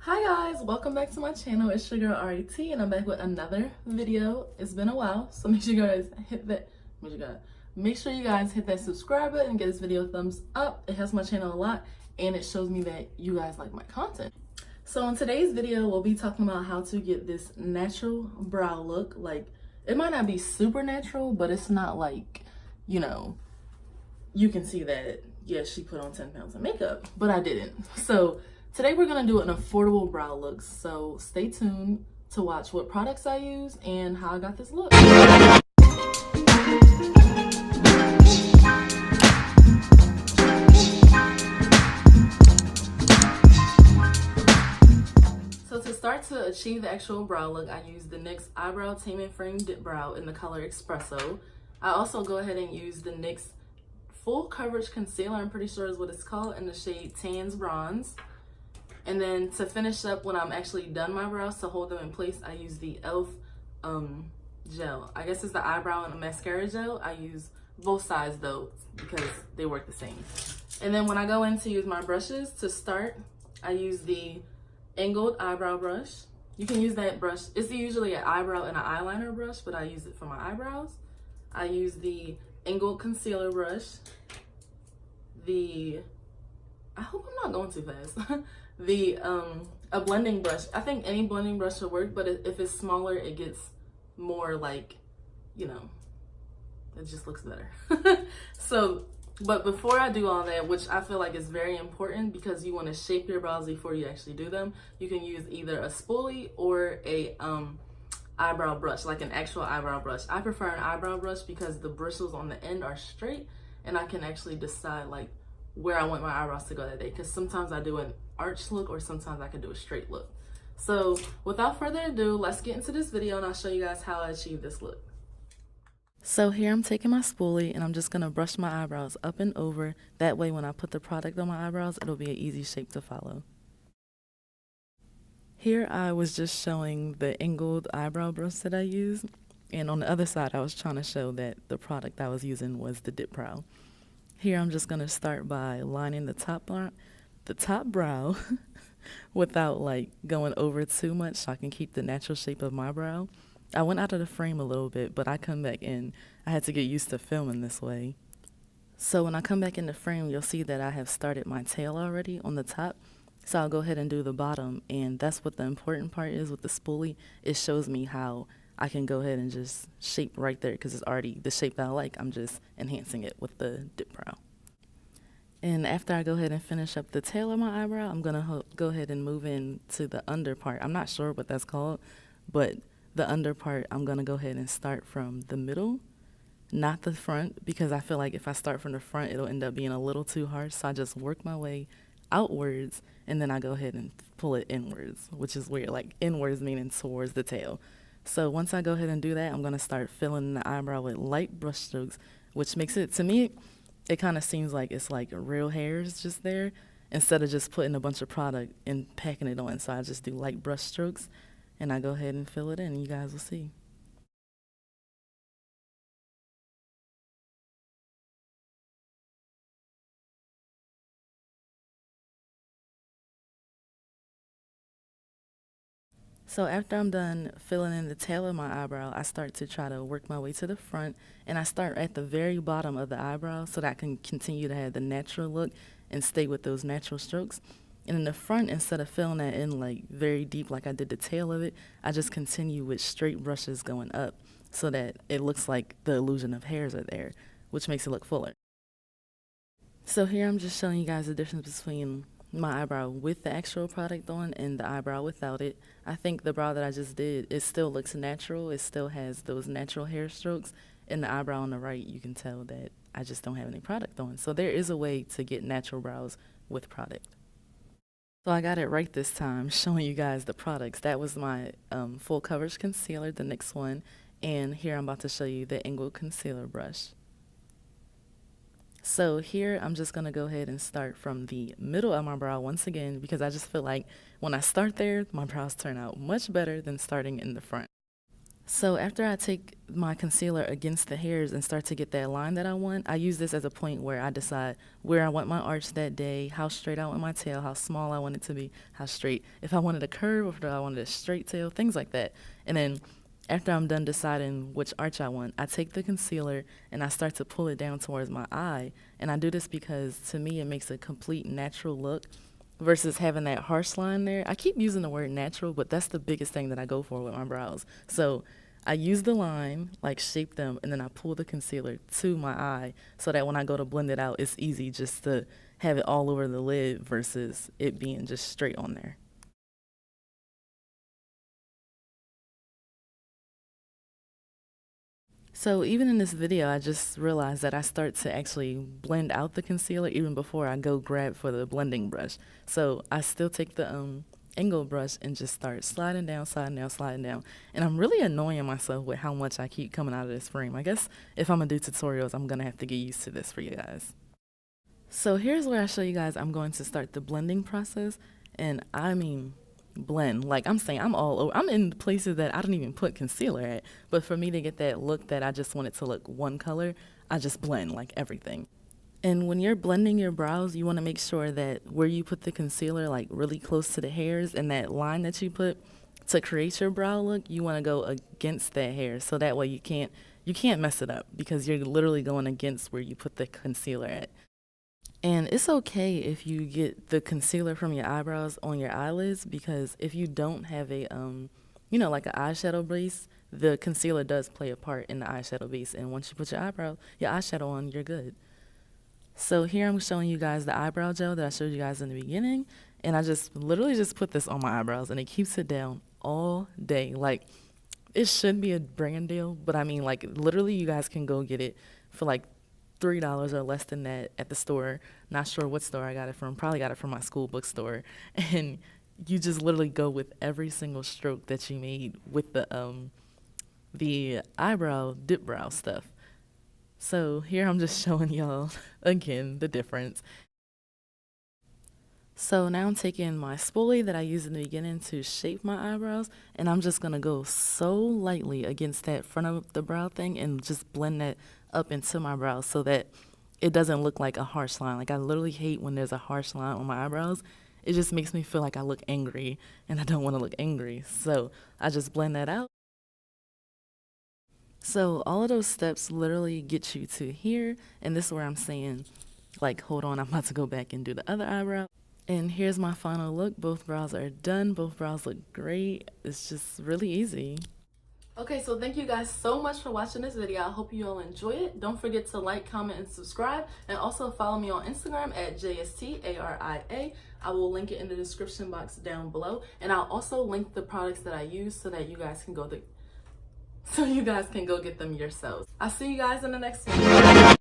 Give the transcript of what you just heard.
Hi guys, welcome back to my channel. It's your girl RET and I'm back with another video. It's been a while, so make sure you guys hit that make sure you guys hit that subscribe button and get this video a thumbs up. It helps my channel a lot and it shows me that you guys like my content. So in today's video, we'll be talking about how to get this natural brow look. Like, it might not be super natural, but it's not like, you can see that, yes, she put on 10 pounds of makeup, but I didn't. So today we're gonna do an affordable brow look. So stay tuned to watch what products I use and how I got this look. So to start to achieve the actual brow look, I use the NYX Eyebrow Tame Frame Dip Brow in the color Espresso. I also go ahead and use the NYX Full Coverage Concealer, I'm pretty sure is what it's called, in the shade Tans Bronze. And then to finish up, when I'm actually done my brows, to hold them in place, I use the gel. I guess it's the eyebrow and a mascara gel. I use both sides though, because they work the same. And then when I go in to use my brushes, to start, I use the angled eyebrow brush. You can use that brush. It's usually an eyebrow and an eyeliner brush, but I use it for my eyebrows. I use the angled concealer brush. I hope I'm not going too fast. A blending brush. I think any blending brush will work, but if it's smaller, it gets more like, it just looks better. But before I do all that, which I feel like is very important because you want to shape your brows before you actually do them, you can use either a spoolie or a eyebrow brush, like an actual eyebrow brush. I prefer an eyebrow brush because the bristles on the end are straight and I can actually decide like where I want my eyebrows to go that day, because sometimes I do an arch look or sometimes I can do a straight look. So without further ado, let's get into this video and I'll show you guys how I achieve this look. So here I'm taking my spoolie and I'm just going to brush my eyebrows up and over. That way when I put the product on my eyebrows, it'll be an easy shape to follow. Here I was just showing the angled eyebrow brush that I use, and on the other side I was trying to show that the product I was using was the dip brow. Here I'm just going to start by lining the top brow without like going over too much so I can keep the natural shape of my brow. I went out of the frame a little bit, but I come back in. I had to get used to filming this way. So when I come back in the frame, you'll see that I have started my tail already on the top. So I'll go ahead and do the bottom, and that's what the important part is with the spoolie. It shows me how I can go ahead and just shape right there because it's already the shape that I like. I'm just enhancing it with the dip brow. And after I go ahead and finish up the tail of my eyebrow, I'm going to go ahead and move into the under part. I'm not sure what that's called, but the under part, I'm going to go ahead and start from the middle, not the front, because I feel like if I start from the front, it'll end up being a little too hard. So I just work my way outwards, and then I go ahead and pull it inwards, which is weird, like inwards meaning towards the tail. So once I go ahead and do that, I'm going to start filling the eyebrow with light brush strokes, which makes it, to me, it kind of seems like it's like real hairs just there instead of just putting a bunch of product and packing it on. So I just do light brush strokes and I go ahead and fill it in. You guys will see. So after I'm done filling in the tail of my eyebrow, I start to try to work my way to the front, and I start at the very bottom of the eyebrow so that I can continue to have the natural look and stay with those natural strokes. And in the front, instead of filling that in like very deep like I did the tail of it, I just continue with straight brushes going up so that it looks like the illusion of hairs are there, which makes it look fuller. So here I'm just showing you guys the difference between my eyebrow with the actual product on and the eyebrow without it. I think the brow that I just did, it still looks natural. It still has those natural hair strokes. In the eyebrow on the right, you can tell that I just don't have any product on. So there is a way to get natural brows with product. So I got it right this time, showing you guys the products. That was my full coverage concealer, the NYX one. And here I'm about to show you the angled concealer brush. So here I'm just going to go ahead and start from the middle of my brow once again, because I just feel like when I start there, my brows turn out much better than starting in the front. So after I take my concealer against the hairs and start to get that line that I want, I use this as a point where I decide where I want my arch that day, how straight I want my tail, how small I want it to be, how straight, if I wanted a curve or if I wanted a straight tail, things like that. And then after I'm done deciding which arch I want, I take the concealer and I start to pull it down towards my eye. And I do this because to me it makes a complete natural look versus having that harsh line there. I keep using the word natural, but that's the biggest thing that I go for with my brows. So I use the line, like shape them, and then I pull the concealer to my eye so that when I go to blend it out, it's easy just to have it all over the lid versus it being just straight on there. So even in this video, I just realized that I start to actually blend out the concealer even before I go grab for the blending brush. So I still take the angle brush and just start sliding down, sliding down, sliding down. And I'm really annoying myself with how much I keep coming out of this frame. I guess if I'm gonna do tutorials, I'm gonna have to get used to this for you guys. So here's where I show you guys I'm going to start the blending process. And I mean, blend. Like I'm saying, I'm all over. I'm in places that I don't even put concealer at. But for me to get that look that I just want it to look one color, I just blend like everything. And when you're blending your brows, you want to make sure that where you put the concealer, like really close to the hairs, and that line that you put to create your brow look, you want to go against that hair. So that way you can't mess it up because you're literally going against where you put the concealer at. And it's okay if you get the concealer from your eyebrows on your eyelids because if you don't have a, like an eyeshadow base, the concealer does play a part in the eyeshadow base. And once you put your eyeshadow on, you're good. So here I'm showing you guys the eyebrow gel that I showed you guys in the beginning. And I just literally just put this on my eyebrows and it keeps it down all day. Like it should be a brand deal, but I mean like literally you guys can go get it for like $3 or less than that at the store. Not sure what store I got it from. Probably got it from my school bookstore. And you just literally go with every single stroke that you made with the eyebrow dip brow stuff. So here I'm just showing y'all again the difference. So now I'm taking my spoolie that I used in the beginning to shape my eyebrows, and I'm just gonna go so lightly against that front of the brow thing and just blend that up into my brows so that it doesn't look like a harsh line. Like I literally hate when there's a harsh line on my eyebrows. It just makes me feel like I look angry, and I don't want to look angry. So I just blend that out. So all of those steps literally get you to here, and this is where I'm saying, like, hold on, I'm about to go back and do the other eyebrow. And here's my final look. Both brows are done. Both brows look great. It's just really easy. Okay, so thank you guys so much for watching this video. I hope you all enjoy it. Don't forget to like, comment, and subscribe. And also follow me on Instagram at JSTARIA. I will link it in the description box down below. And I'll also link the products that I use so that you guys can go get them yourselves. I'll see you guys in the next one.